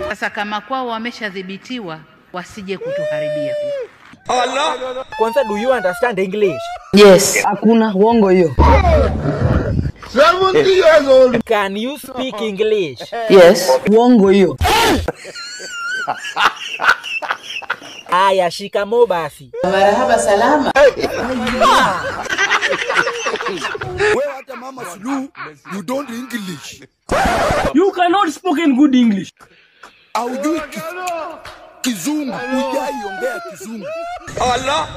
Sasa kama kwao wameshadhibitiwa wasije kutuharibia. Allah. Kwanza, do you understand English? Yes. Hakuna uongo hiyo. 70 years old. Can you speak English? Yes. Uongo hiyo. Aya, shikamoo basi. Marahaba salama. Wewe hata mama Suluhu, you don't English. You cannot speak in good English. Aujui Kizungu, ongea Kizungu. Allah.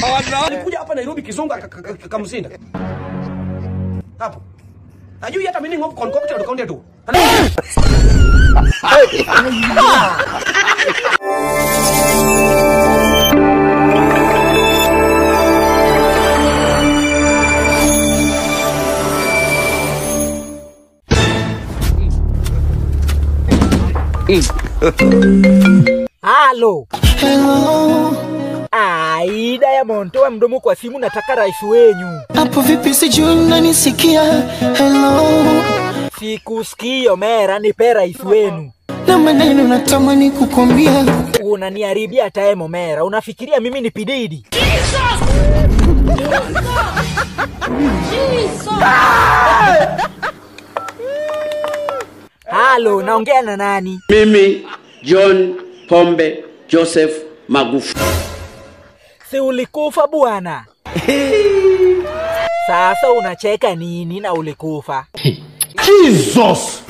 Allah. Alikuja hapa Nairobi Kizungu akamsinda. Hapo. Ajui hata meaning of concoction ukaondia tu. Halo. Hello. Ai, Diamond, toa mdomo kwa simu, nataka rais wenyu. Hapo vipi sijui unanisikia? Hello. Sikusikii Omera, nipe rais wenu. Na maneno natamani kukwambia. Unaniharibia time Omera, unafikiria mimi ni Pididi? Halo, naongea na nani? Mimi John Pombe Joseph Magufuli. Si ulikufa bwana? Sasa unacheka nini na ulikufa? Jesus!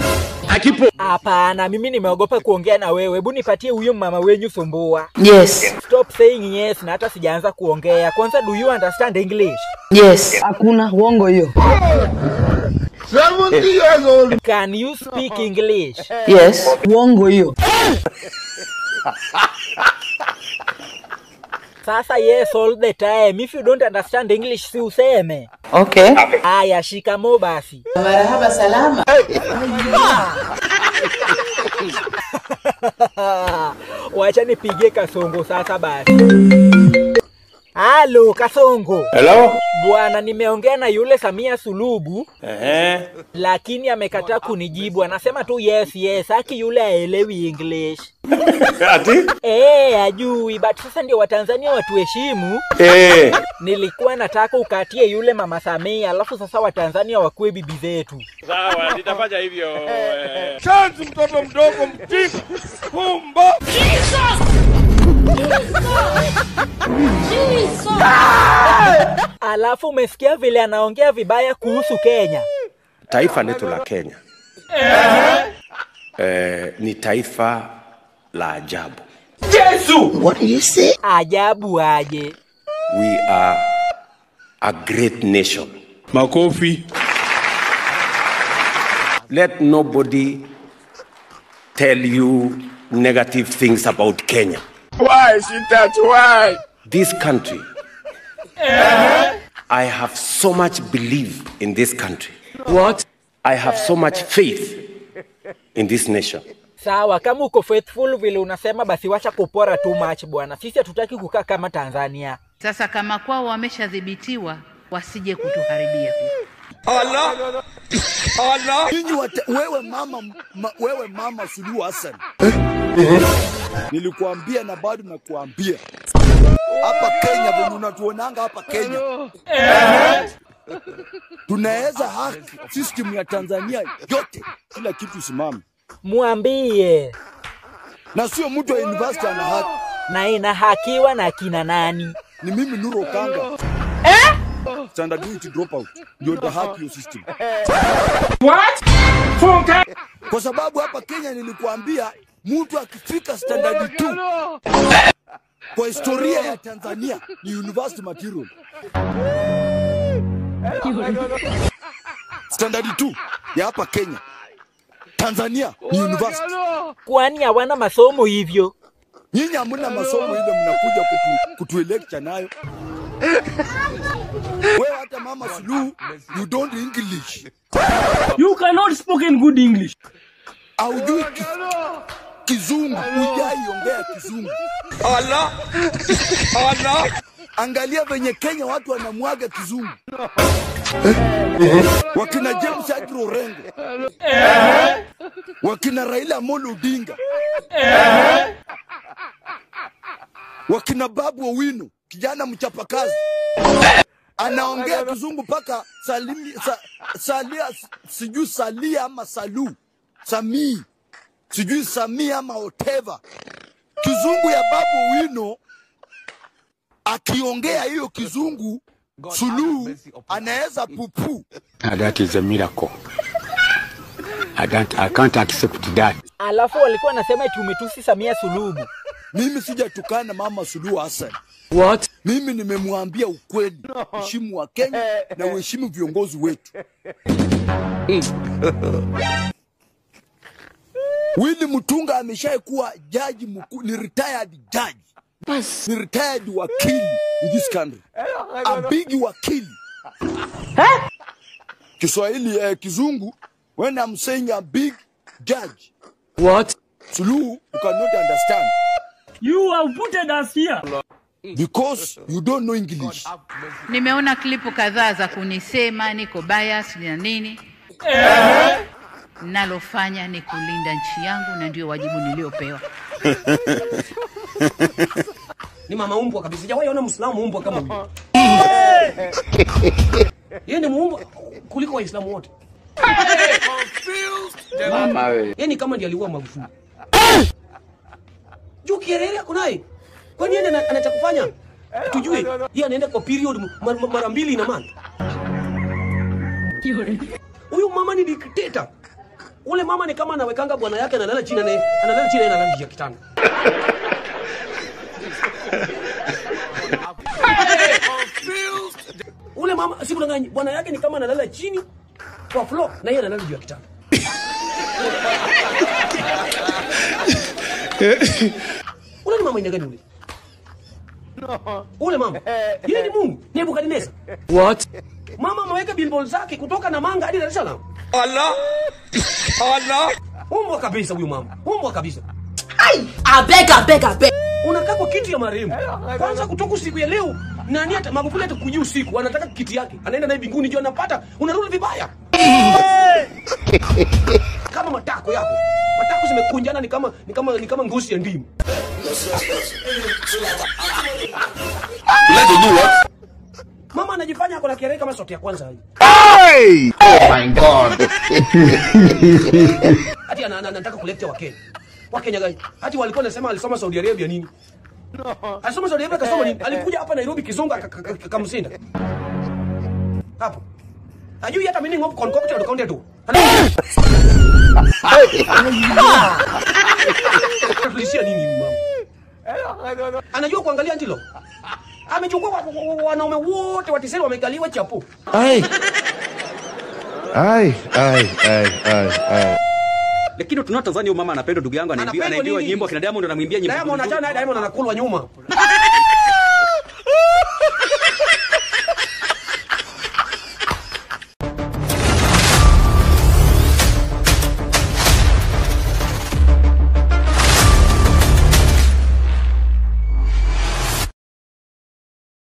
Akipo. Hapana, mimi nimeogopa kuongea na wewe. Hebu nipatie huyo mama wenyu Sumbua. Yes. Stop saying yes na hata sijaanza kuongea. Kwanza, do you understand English? Yes. Hakuna uongo hiyo. 70 years old. Can you speak English? Yes. Uongo hiyo. Sasa yes all the time. If you don't understand English, si useme. Okay. Aya, shikamoo basi. Marahaba salama. Wacha nipige Kasongo sasa basi. Halo Kasongo. Hello? Bwana, nimeongea na yule Samia Suluhu. Lakini amekataa kunijibu. Anasema tu yes. Haki yule haelewi English. Ati? Ajui, but sasa ndio Watanzania watuheshimu. Nilikuwa nataka ukatie yule mama Samia, alafu sasa Watanzania wakuwe bibi zetu. Sawa, nitafanya hivyo. Chance mtoto mdogo mtifu. Pumba. Alafu umesikia vile anaongea vibaya kuhusu Kenya? Taifa letu la Kenya ni taifa la ajabu. Yesu! What did you say? Ajabu aje? We are a great nation. Makofi. Let nobody tell you negative things about Kenya. Why is it that? Why? This country, I have so much belief in this country. What? I have so much faith in this nation. Sawa, kama uko faithful vile unasema, basi wacha kupora too much bwana. Sisi hatutaki kukaa kama Tanzania. Sasa kama kwao wameshadhibitiwa wasije kutuharibia. Allah. Allah. Wewe mama Suluhu Hassan. Nilikuambia na bado nakuambia. Hapa Kenya bwana, unatuonanga hapa Kenya. Tunaweza haki system ya Tanzania yote, kila kitu simame. Muambie. Na sio mtu wa university ana haki. Na inahakiwa na kina nani? Ni mimi Nuru Okanga. Standard unit dropout. Ndio the haki system. What? Funka. Kwa sababu hapa Kenya nilikuambia mtu akifika standard 2 kwa historia ya Tanzania ni university material. Standard 2 ya hapa Kenya. Tanzania ni university. Kwani hawana masomo hivyo? Nyinyi hamna masomo ile mnakuja kutu lecture nayo. Wewe hata mama Suluhu, you don't English. You cannot speak in good English. Aujui Kizungu, ongea Kizungu. Allah. Allah. Angalia venye Kenya watu wanamwaga Kizungu. wakina James Agro Orengo, wakina Raila Amolo Odinga, wakina Babu Owino, kijana mchapakazi. Anaongea kizungu paka salia sijui salia ama salu Samii sijui Samii ama whatever. Kizungu ya Babu Owino akiongea hiyo kizungu Suluhu anaweza pupu. That is a miracle. I can't accept that. Alafu walikuwa nasema eti umetusi Samia Suluhu. Mimi sijatukana Mama Suluhu Hassan. What? Mimi nimemwambia ukweli. Heshimu wa Kenya na uheshimu viongozi wetu. Willy Mutunga ameshaikuwa jaji mkuu, ni retired judge. Ni retired wakili in this country. A big wakili. Kiswahili kizungu, when I'm saying a big judge. What? Suluhu, you cannot understand. You have put us here. Because you don't know English. Nimeona klipu kadhaa za kunisema niko bias na nini. Nalofanya ni kulinda nchi yangu na ndio wajibu niliopewa. Ni mama umbwa kabisa. Sijawahi ona Muislamu umbwa kama huyu. Yeye ni mumbwa kuliko Waislamu wote. Mama wewe. Yeye ni kama ndiye aliua Magufuli. Juu Kielele kunai. Kwani yeye anachokufanya? Tujue yeye anaenda kwa period mara mbili ina month. Huyu mama ni dictator. Ule mama ni kama anawekanga bwana yake analala chini na analala chini na analala kitanda. Ule mama sikudanganya, bwana yake ni kama analala chini kwa floor na yeye analala juu ya kitanda. Ule ni mama ina gani ule? Ule mama yeye ni Mungu, Nebukadneza. What? Mama ameweka billboard zake kutoka Namanga hadi Dar es Salaam. Allah. Umbwa kabisa huyu mama. Umbwa kabisa. Ai, abeg. Unakaa kwa kiti ya marehemu. Kwanza kutoka siku ya leo nani hata Magufuli atakujia usiku, anataka kiti yake. Anaenda naye mbinguni juu anapata, unarudi vibaya. Kama matako yako. Matako zimekunjana ni kama ngozi ya ndimu. Let's do what? Mama anajifanya ako na kelele kama sauti ya kwanza. Hey! Oh my God. Hadi anataka kuleta Wakenya. Wakenya gani? Hadi walikuwa nasema alisoma Saudi Arabia nini? Alisoma Saudi Arabia kasoma nini? Alikuja hapa Nairobi kizungu akamsinda. Hapo. Ajui hata meaning of concocted account tu. Tulisia nini mama? Anajua kuangalia ndilo. Amechukua wanaume wote watiseli wamekaliwa chapo. Ai. Lakini tunaona Tanzania mama anapenda ndugu yangu anaimbiwa nyimbo kina Diamond anamwimbia nyimbo. Diamond anakulwa nyuma.